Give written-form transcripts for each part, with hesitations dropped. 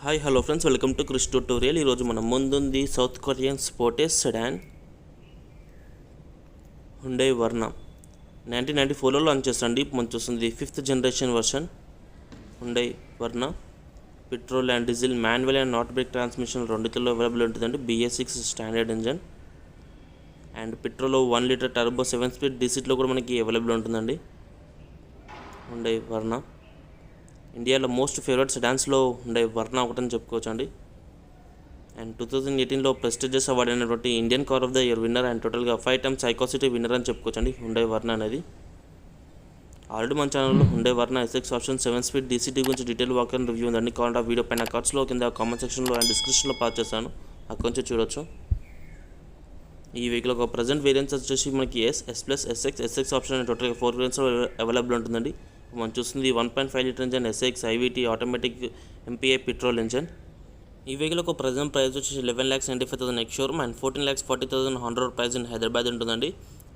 Hi hello friends, welcome to Krish tutorial. ఈరోజు మనం ముందుంది South Korean Sportage sedan Hyundai Verna 1994లో లాంచ్ చేస్తాండి. మంచి వస్తుంది 5th generation version Hyundai Verna. Petrol and diesel, manual and automatic transmission రెండిట్లో available ఉంటుందండి. BS6 standard engine and petrol 1 litre turbo 7 speed డీసీట్లో కూడా మనకి అవైలబుల్ ఉంటుందండి. హుండై వర్నా ఇండియాలో మోస్ట్ ఫేవరెట్ సెడాన్స్లో హుండై వర్నా ఒకటని చెప్పుకోవచ్చు అండి. అండ్ 2018లో ప్రెస్టీజియస్ అవార్డు అయినటువంటి Indian car of the year winner and టోటల్గా 5 టైమ్స్ ఐకాసిటీ విన్నర్ అని చెప్పుకోవచ్చు అండి హుండై వర్నా అనేది. ఆల్రెడీ మన ఛానల్లో Hyundai Verna SX option 7 speed DCT గురించి డీటెయిల్ వాక్ అండ్ రివ్యూ ఉందండి. కావాలంటే ఆ వీడియో పైన కార్డ్స్లో కింద కామెంట్ సెక్షన్లో అండ్ డిస్క్రిప్షన్లో పాస్ చేస్తాను, అక్కడ నుంచి చూడొచ్చు. ఈ వెహికల్ ఒక ప్రజెంట్ వేరియంట్స్ వచ్చేసి మనకి S ప్లస్ SX ఆప్షన్ అనే టోటల్గా 4 వేరియంట్స్ అవైలబుల్ ఉంటుందండి. మనం చూస్తుంది 1.5 litre engine SX IVT automatic MPI petrol engine. ఈ వెహికల్ ఒక ప్రజెంట్ ప్రైస్ వచ్చేసి 11,95,000 ex-showroom and 14,40,000 on road price in Hyderabad ఉంటుందండి.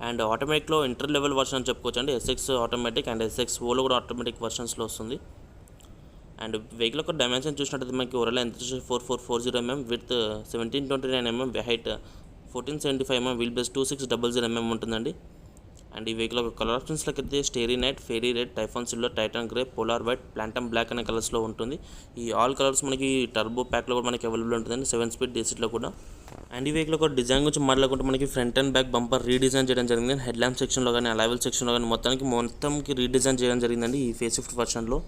అండ్ ఆటోమేటిక్లో ఇంటర్ లెవెల్ వర్షన్ అని చెప్పుకోవచ్చు అండి. SX automatic and SX Ola కూడా ఆటోమేటిక్ వర్షన్స్లో వస్తుంది. అండ్ వెహికల్ ఒక డైమెన్షన్ చూసినట్టయితే మనకి ఓవరాల్ ఎంత వచ్చేసి 4440 mm, విత్ 1729 mm, height 1475 mm, wheelbase 2600 mm ఉంటుందండి. అండ్ ఈ వెహికల్ ఒక కలర్ ఆప్షన్స్లోకి అయితే starry night, fiery red, typhoon silver, titan grey, polar white, phantom black అనే కలర్స్లో ఉంటుంది. ఈ ఆల్ కలర్స్ మనకి టర్బో ప్యాక్లో కూడా మనకి అవైలబుల్ ఉంటుందండి 7 స్పీడ్ డీసీట్లో కూడా. అండ్ ఈ వెహికల్ ఒక డిజైన్ గురించి మాట్లాడుకుంటే మనకి front and back bumper redesign చేయడం జరిగింది. హెడ్ ల్యాంప్ సెక్షన్లో కానీ అలైవల్ సెక్షన్లో కానీ మొత్తానికి రీడిజైన్ చేయడం జరిగిందండి ఈ ఫేస్లిఫ్ట్ వర్షన్లో.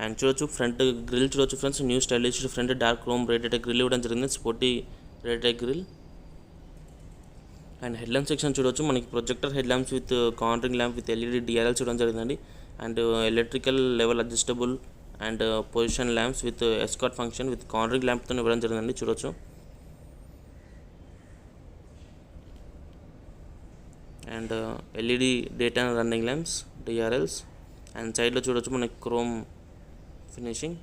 అండ్ చూడొచ్చు ఫ్రంట్ గ్రిల్ చూడొచ్చు friends, new stylish front dark chrome rated grille ఇవ్వడం జరిగింది, sporty rated grill. And head lamp section చూడొచ్చు మనకి projector head lamps with cornering lamp with LED DRLS చూడడం జరిగిందండి. And electrical level adjustable and position lamps with escort function with cornering ల్యాంప్తో ఇవ్వడం జరిగిందండి చూడొచ్చు. And LED day time running lamps DRLs. And సైడ్లో చూడొచ్చు మనకి క్రోమ్ ఫినిషింగ్.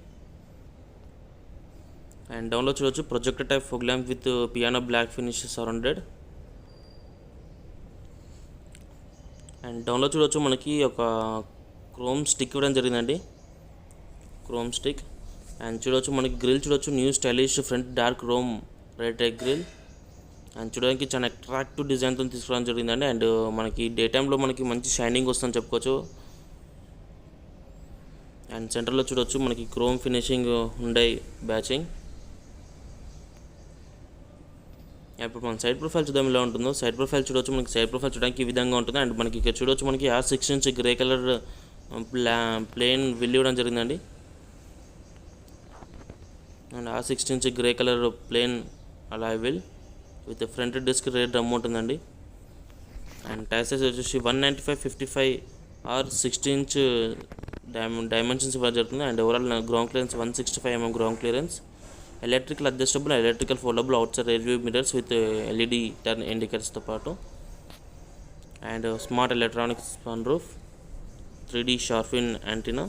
అండ్ డౌన్లో చూడొచ్చు projector type fog lamp with piano black finish surrounded. And డౌన్లో చూడొచ్చు మనకి ఒక క్రోమ్ స్టిక్ ఇవ్వడం జరిగిందండి, క్రోమ్ స్టిక్. అండ్ చూడొచ్చు మనకి గ్రిల్ చూడొచ్చు, new stylish front dark chrome rated grill. And చూడడానికి చాలా అట్రాక్టివ్ డిజైన్తో తీసుకోవడం జరిగిందండి. అండ్ మనకి డే టైంలో మనకి మంచి షైనింగ్ వస్తుందని చెప్పుకోవచ్చు. అండ్ సెంటర్లో చూడొచ్చు మనకి క్రోమ్ ఫినిషింగ్ హుండై బ్యాచింగ్. ఇప్పుడు మన సైడ్ ప్రొఫైల్ చూద్దాం ఎలా ఉంటుందో. సైడ్ ప్రొఫైల్ చూడొచ్చు మనకి, సైడ్ ప్రొఫైల్ చూడడానికి ఈ విధంగా ఉంటుంది. అండ్ మనకి ఇక్కడ చూడొచ్చు మనకి R16 grey colour plain wheel ఇవ్వడం జరిగిందండి. And R16 grey colour plain alloy wheel with front disc rear drum ఉంటుందండి. అండ్ టైర్ సైజ్ వచ్చేసి 195/55 or 16" డైమెన్షన్స్ ఇవ్వడం జరుగుతుంది. And overall ground clearance 165 mm ground clearance. Electrical adjustable, electrical foldable outside rear view mirrors with LED turn ఇండికేటర్స్తో పాటు. And smart electronics sunroof, 3D shark fin antenna.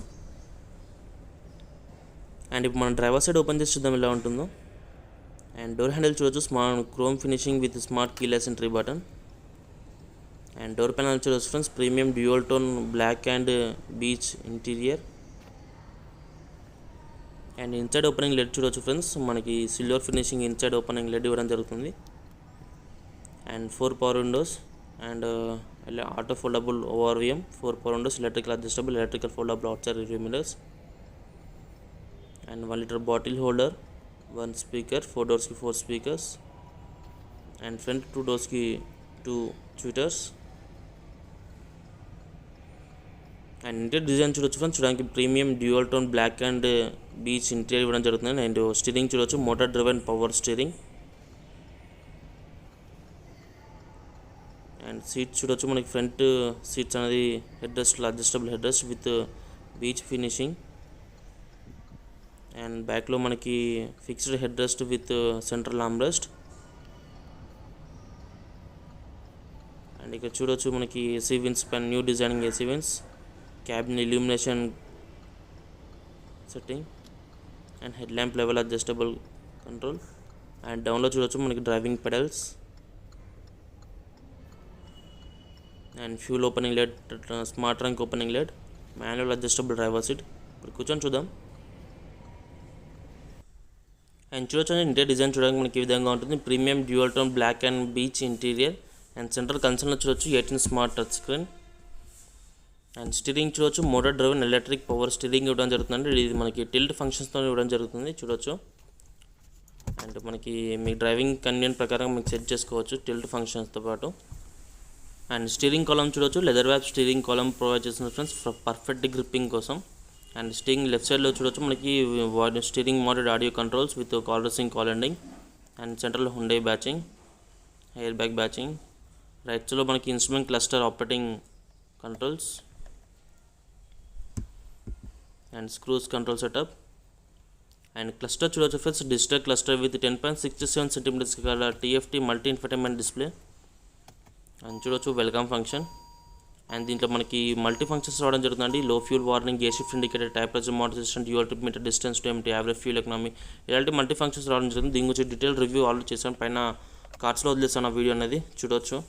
And ఇప్పుడు మనం driver side open చేసి చూద్దాం ఎలా ఉంటుందో. And door handle చూడొచ్చు smart chrome finishing with smart keyless entry button. And door panel చూడొచ్చు friends, premium dual tone black and beach interior. And inside opening LED చూడొచ్చు friends, మనకి silver finishing inside opening LED ఇవ్వడం జరుగుతుంది. And 4 power windows and auto foldable ORVM 4 power windows, electrical adjustable, electrical foldable outside rear mirrors. And 1 litre bottle holder, 1 speaker, 4 డోర్స్కి 4 speakers. And front 2 డోర్స్కి 2 tweeters. And interior design చూడొచ్చు friends, చూడడానికి premium dual tone black and beach interior ఇవ్వడం జరుగుతుంది. And steering చూడొచ్చు motor driven power steering. And seats చూడొచ్చు మనకి front seats అనేది head rest adjustable head rest with beach finishing. And బ్యాక్లో మనకి fixed head rest with central arm rest. And ఇక్కడ చూడొచ్చు మనకి AC విన్స్ పైన new designing AC vents, cabin illumination setting and head lamp level adjustable control. And డౌన్లో చూడొచ్చు మనకి driving pedals and fuel opening lid, smart trunk opening lid, manual adjustable driver seat. ఇప్పుడు కూర్చొని చూద్దాం. అండ్ చూడొచ్చు interior design చూడడానికి మనకి ఈ విధంగా ఉంటుంది. Premium dual tone black and beach interior. And central కన్సోల్లో చూడొచ్చు 18 smart touch screen. And steering చూడొచ్చు motor driven electric power steering ఇవ్వడం జరుగుతుందండి. ఇది మనకి టిల్ట్ ఫంక్షన్స్తో ఇవ్వడం జరుగుతుంది చూడొచ్చు. అండ్ మనకి మీ డ్రైవింగ్ కన్వీనియంట్ ప్రకారం మీకు సెట్ చేసుకోవచ్చు టిల్ట్ ఫంక్షన్స్తో పాటు. అండ్ స్టీరింగ్ కాలమ్ చూడొచ్చు leather wrap steering column provide చేస్తున్న ఫ్రెండ్స్ పర్ఫెక్ట్ గ్రిప్పింగ్ కోసం. అండ్ స్టీరింగ్ లెఫ్ట్ సైడ్లో చూడొచ్చు మనకి steering mounted audio controls with call receiving call ending. And central Hyundai badging air bag badging. రైట్స్లో మనకి instrument cluster operating controls and screws control setup. And cluster చూడొచ్చు friends digital cluster with 10.67 centimetres గల TFT multi infotainment display. And చూడొచ్చు welcome function. And దీంట్లో మనకి multi functions రావడం జరుగుతుందండి. Low fuel warning, gear shift indicator, tyre pressure motor system, dual trip meter, distance to empty, average fuel economy, ఇలాంటి multi functions రావడం జరుగుతుంది. దీని గురించి డీటెయిల్ రివ్యూ ఆల్రెడీ చేశాను, పైన కార్డ్స్లో వదిలేస్తాను ఆ వీడియో అనేది చూడొచ్చు.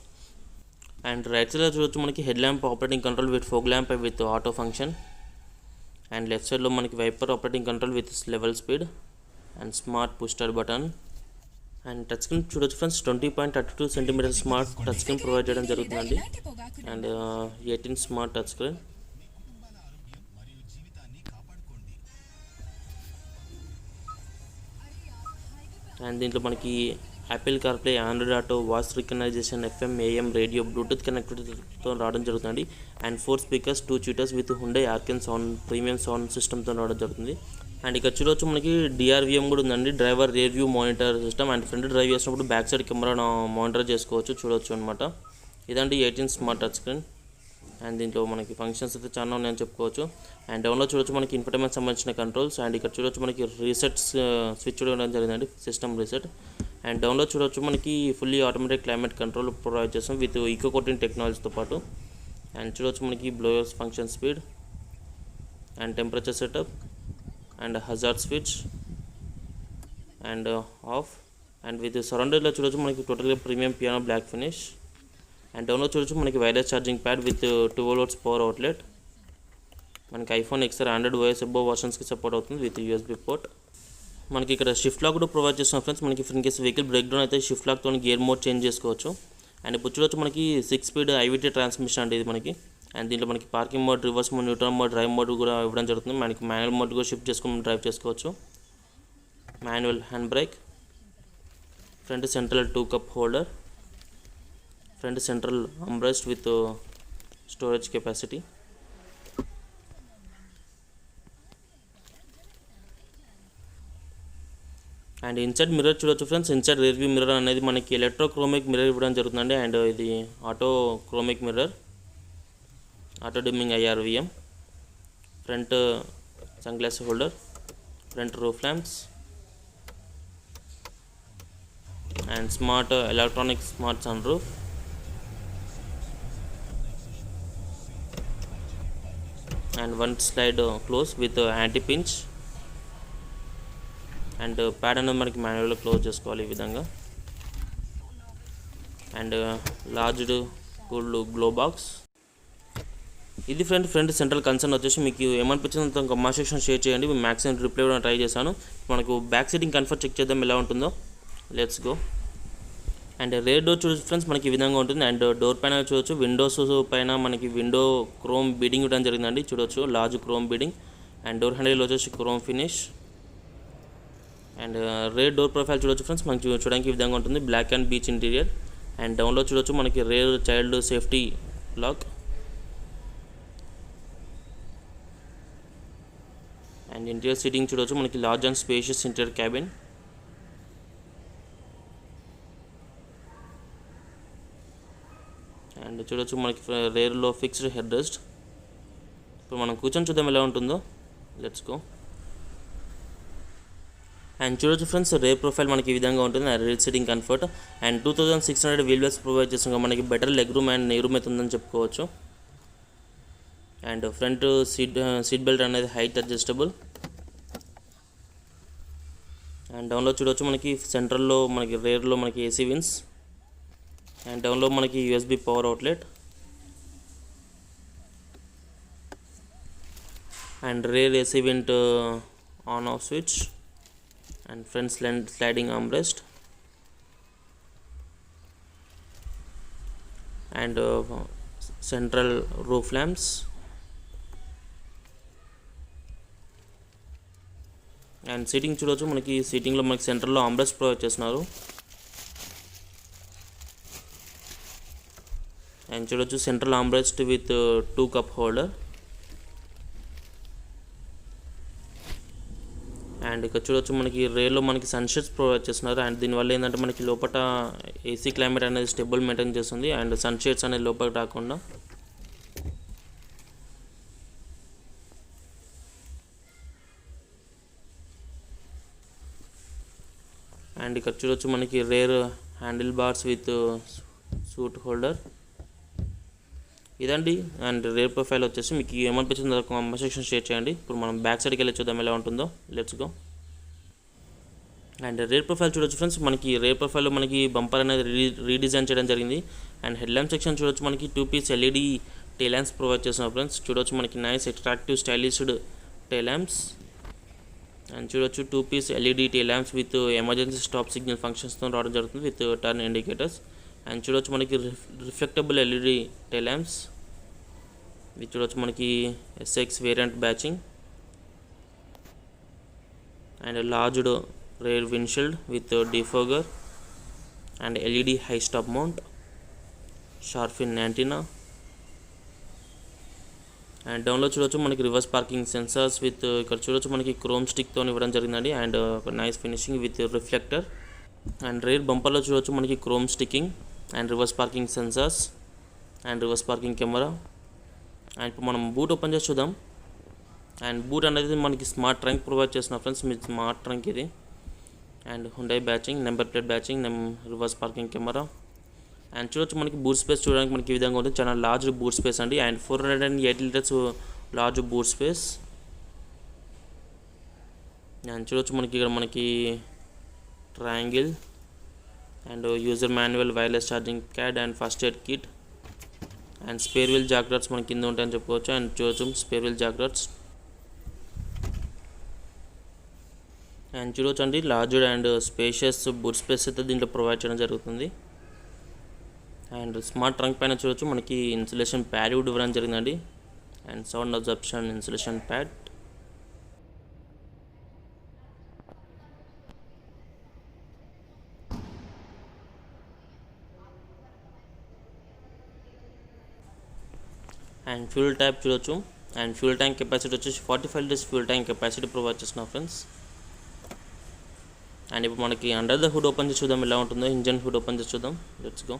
అండ్ రైట్ సైడ్లో చూడొచ్చు మనకి head lamp operating control with fog lamp with auto function. And left సైడ్లో మనకి wiper operating control with level speed and smart push start button. And touch screen చూడొచ్చు friends 20.32 centimetre smart touch screen provide చేయడం జరుగుతుందండి. And 18 smart touch screen. And దీంట్లో మనకి Apple CarPlay, Android auto, voice recognition, FM, AM radio, Bluetooth కనెక్టివిటీతో రావడం జరుగుతుంది. And 4 speakers, 2 tweeters with Hyundai Arken sound premium sound సిస్టమ్తో రావడం జరుగుతుంది. అండ్ ఇక్కడ చూడవచ్చు మనకి DRVM కూడా ఉందండి, driver rear view monitor system. And front drive చేసినప్పుడు బ్యాక్ సైడ్ కెమెరా మానిటర్ చేసుకోవచ్చు చూడవచ్చు అనమాట. ఇదండి 18 స్మార్ట్ టచ్ స్క్రీన్. అండ్ దీంట్లో మనకి ఫంక్షన్స్ అయితే చాలా ఉన్నాయని చెప్పుకోవచ్చు. అండ్ డౌన్లో చూడొచ్చు మనకి ఇన్ఫర్టైన్మెంట్ సంబంధించిన కంట్రోల్స్. అండ్ ఇక్కడ చూడొచ్చు మనకి రీసెట్ స్విచ్ ఇవ్వడం జరిగిందండి, సిస్టమ్ రీసెట్. అండ్ డౌన్లో చూడొచ్చు మనకి fully automatic climate control provide చేస్తాం విత్ ఈకో కోటింగ్ టెక్నాలజీతో పాటు. అండ్ చూడొచ్చు మనకి blowers function speed and temperature setup and hazard switch and off. And with సరౌండెడ్లో చూడొచ్చు మనకి టోటల్గా premium piano black finish. And డౌన్లో చూడొచ్చు మనకి wireless charging pad with 12 volts power outlet. మనకి iPhone XR Android OS above వర్షన్స్కి సపోర్ట్ అవుతుంది విత్ USB పోర్ట్. మనకి ఇక్కడ షిఫ్ట్ లాక్ కూడా ప్రొవైడ్ చేస్తున్నాం ఫ్రెండ్స్. మనకి in case vehicle break down అయితే షిఫ్ట్ లాక్తో గేర్ మోడ్ చేంజ్ చేసుకోవచ్చు. అండ్ ఇప్పుడు చూడొచ్చు మనకి 6 స్పీడ్ IVT ట్రాన్స్మిషన్ అంటే ఇది మనకి. అండ్ దీంట్లో మనకి parking mode, reverse mode, neutral mode, drive mode కూడా ఇవ్వడం జరుగుతుంది. మనకి మాన్యువల్ మోడ్ కూడా షిఫ్ట్ చేసుకుని డ్రైవ్ చేసుకోవచ్చు. Manual hand brake, front central 2 cup holder, front central armrest with storage capacity. And inside mirror చూడొచ్చు friends. Inside rear view mirror అనేది మనకి ఎలక్ట్రోక్రోమిక్ మిర్రర్ ఇవ్వడం జరుగుతుందండి. అండ్ ఇది auto chromic mirror, auto dimming IRVM, front sun glass holder, front roof lamps and smart electronic smart sun roof. And one slide close with anti pinch. And pad అనేది మనకి మాన్యువల్గా close చేసుకోవాలి ఈ విధంగా. And large cooled glove box. ఇది front central concern వచ్చేసి మీకు ఏమనిపించిందో కామెంట్ సెక్షన్ షేర్ చేయండి. మ్యాక్సిమం రిప్లై కూడా ట్రై చేశాను. మనకు బ్యాక్ సీటింగ్ కంఫర్ట్ చెక్ చేద్దాం ఎలా ఉంటుందో. Let's go. And rear door చూడొచ్చు ఫ్రెండ్స్ మనకి ఈ విధంగా ఉంటుంది. అండ్ డోర్ పైన చూడొచ్చు విండోస్ పైన మనకి విండో క్రోమ్ బీడింగ్ ఇవ్వడం జరిగిందండి చూడొచ్చు, large chrome beading. And door handle వచ్చేసి chrome finish. And rear door profile చూడొచ్చు ఫ్రెండ్స్ మనకి చూడడానికి ఈ విధంగా ఉంటుంది, black and beach interior. And డౌన్లో చూడొచ్చు మనకి rear child safety lock. And interior seating చూడొచ్చు మనకి large and spacious interior cabin. And చూడొచ్చు మనకి రేర్లో ఫిక్స్డ్ హెడ్ రెస్ట్. ఇప్పుడు మనం కూర్చొని చూద్దాం ఎలా ఉంటుందో. Let's go. అండ్ చూడొచ్చు ఫ్రెండ్స్ రేర్ ప్రొఫైల్ మనకి ఈ విధంగా ఉంటుంది, rear seating comfort. And 2600 wheel base provide చేస్తున్నాం, మనకి better leg room and knee room అయితే ఉందని చెప్పుకోవచ్చు. అండ్ ఫ్రంట్ సీట్ బెల్ట్ అనేది హైట్ అడ్జస్టబుల్. అండ్ డౌన్లో చూడొచ్చు మనకి సెంట్రల్లో మనకి రేర్లో మనకి AC విన్స్. అండ్ డౌన్లో మనకి USB power outlet. And rear AC vent on off switch. and front sliding armrest, and central roof lamps, and seating చూడవచ్చు. మనకి సీటింగ్లో మనకి సెంటర్లో ఆర్మ్రెస్ట్ ప్రొవైడ్ చేస్తున్నారు. అండ్ చూడవచ్చు central armrest with 2 cup holder. And ఇక్కడ చూడవచ్చు మనకి రేర్లో మనకి సన్షేడ్స్ ప్రొవైడ్ చేస్తున్నారు. అండ్ దీనివల్ల ఏంటంటే మనకి లోపల ఏసీ క్లైమేట్ అనేది స్టేబుల్ మెయింటైన్ చేస్తుంది. అండ్ సన్షేడ్స్ అనేది లోపలికి రాకుండా. అండ్ ఇక్కడ చూడవచ్చు మనకి rare handle bars with suit holder ఇదండి. అండ్ రేర్ ప్రొఫైల్ వచ్చేసి మీకు ఏమనిపించిందో కామెంట్ సెక్షన్ షేర్ చేయండి. ఇప్పుడు మనం బ్యాక్ సైడ్కి వెళ్ళి చూద్దాం ఎలా ఉంటుందో. Let's go. And rare profile చూడొచ్చు ఫ్రెండ్స్. మనకి రేర్ ప్రొఫైల్లో మనకి బంపర్ అనేది రీడిజైన్ చేయడం జరిగింది. అండ్ హెడ్ ల్యాంప్ సెక్షన్ చూడొచ్చు మనకి 2 పీస్ LED taillamps ప్రొవైడ్ చేస్తున్నారు ఫ్రెండ్స్. చూడొచ్చు మనకి nice attractive stylished taillamps. And చూడొచ్చు 2 piece LED taillamps with emergency stop signal ఫంక్షన్స్తో రావడం జరుగుతుంది విత్ టర్న్ ఇండికేటర్స్. అండ్ చూడొచ్చు మనకి రిఫ్లెక్టబుల్ LED taillamps. ఇది చూడొచ్చు మనకి SX variant badging. And large rear windshield with defogger and LED high stop mount, sharp fin antenna. And డౌన్లో చూడొచ్చు మనకి రివర్స్ పార్కింగ్ సెన్సార్స్ విత్ ఇక్కడ చూడొచ్చు మనకి క్రోమ్ స్టిక్తో ఇవ్వడం జరిగిందండి. అండ్ ఒక nice finishing with reflector. And rear బంపర్లో చూడొచ్చు మనకి chrome sticking and reverse parking sensors and reverse parking camera. And ఇప్పుడు మనం బూట్ ఓపెన్ చేసి చూద్దాం. అండ్ బూట్ అనేది మనకి స్మార్ట్ ట్రంక్ ప్రొవైడ్ చేస్తున్నారు ఫ్రెండ్స్. మీ స్మార్ట్ ట్రంక్ ఇది. And Hyundai బ్యాచింగ్, number plate బ్యాచింగ్, reverse parking camera. And చూడొచ్చు మనకి బూట్ స్పేస్ చూడడానికి మనకి ఈ విధంగా ఉంటుంది. చాలా లార్జ్ బూట్ స్పేస్ అండి. And 408 litres large boot space. And చూడొచ్చు మనకి ఇక్కడ మనకి triangle and user manual, wireless charging pad and first aid kit. And spare wheel jackets మనకి కింద ఉంటాయని చెప్పుకోవచ్చు. అండ్ చూడొచ్చు స్పేర్ వీల్ జాకెట్స్. అండ్ చూడొచ్చు అండి large and spacious boot space అయితే దీంట్లో ప్రొవైడ్ చేయడం జరుగుతుంది. అండ్ స్మార్ట్ ట్రంక్ పైన చూడొచ్చు మనకి ఇన్సులేషన్ ప్యాడ్ కూడా ఇవ్వడం జరిగిందండి. And sound absorption insulation pad. And fuel type చూడొచ్చు. అండ్ ఫ్యూల్ ట్యాంక్ కెపాసిటీ వచ్చేసి 45 litres fuel tank capacity provide చేస్తున్నాం ఫ్రెండ్స్. అండ్ ఇప్పుడు మనకి అండర్ ద హుడ్ ఓపెన్ చేసి చూద్దాం ఎలా ఉంటుందో. ఇంజన్ హుడ్ ఓపెన్ చేసి చూద్దాం. Let's go.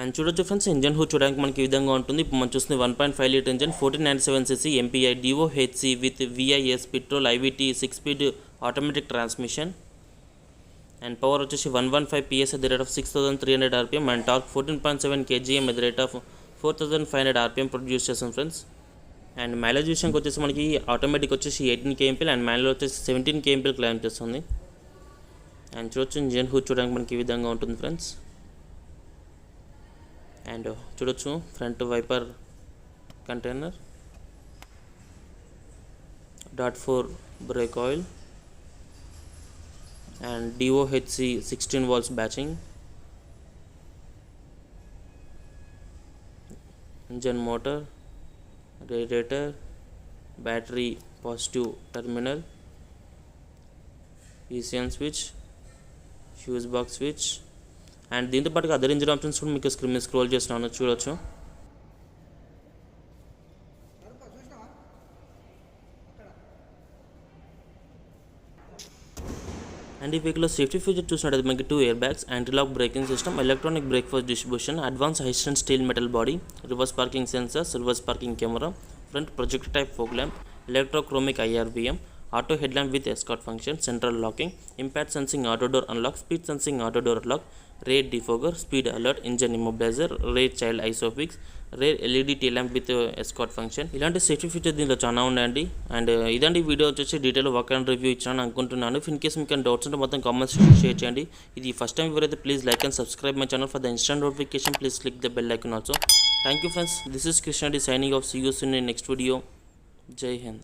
అండ్ చూడొచ్చు ఫ్రెండ్స్ ఇంజన్ హుడ్ చూడడానికి మనకి ఈ విధంగా ఉంటుంది. ఇప్పుడు మనం చూస్తుంది 1.5 litre engine 1497cc MPI DOHC with VIS petrol IVT 6 speed automatic transmission. And power వచ్చేసి 115 PS at the rate of 6300 RPM and torque 14.7 kgm at the rate of 4500 RPM produce చేస్తుంది ఫ్రెండ్స్. అండ్ మైలేజ్ విషయానికి వచ్చేసి మనకి automatic వచ్చేసి 18 kmpl and manual వచ్చేసి 17 kmpl claim చేస్తుంది. And చూడొచ్చు engine hood చూడడానికి మనకి ఈ విధంగా ఉంటుంది ఫ్రెండ్స్. అండ్ చూడొచ్చు front wiper container, .4 brake oil and DOHC 16 volts బ్యాచింగ్. Engine motor, radiator, battery positive terminal, ECN switch, fuse box switch. And దీంతో పాటుగా అదర్ ఇంజిన్ ఆప్షన్స్ కూడా మీకు స్క్రీన్ మీద స్క్రోల్ చేస్తున్నాను చూడొచ్చు. అండ్ ఈ వెహికల్లో సేఫ్టీ ఫీచర్ చూసినట్టు మనకి 2 air bags, anti lock braking system, electronic brake force distribution, advance high strength steel metal body, reverse parking sensors, reverse parking camera, front projector type fog lamp, electrochromic IRVM, auto headlamp with escort function, central locking, impact sensing auto door unlock, speed sensing auto door lock, rear defogger, speed alert, engine immobilizer, rear child isofix, rear LED taillamp with escort function. ఇలాంటి safety feature దీంట్లో చాలా ఉన్నాయండి. And ఇదండి video వచ్చేసి detail work and review ఇచ్చాను అనుకుంటున్నాను. In case మీకు doubts ఉంటే మొత్తం కామెంట్స్ షేర్ చేయండి. ఇది ఫస్ట్ టైం ఎవరైతే please like and subscribe my channel for the instant notification. Please click the bell icon also. Thank you friends. This is Krrish signing off. See you soon in next video. Jai Hind.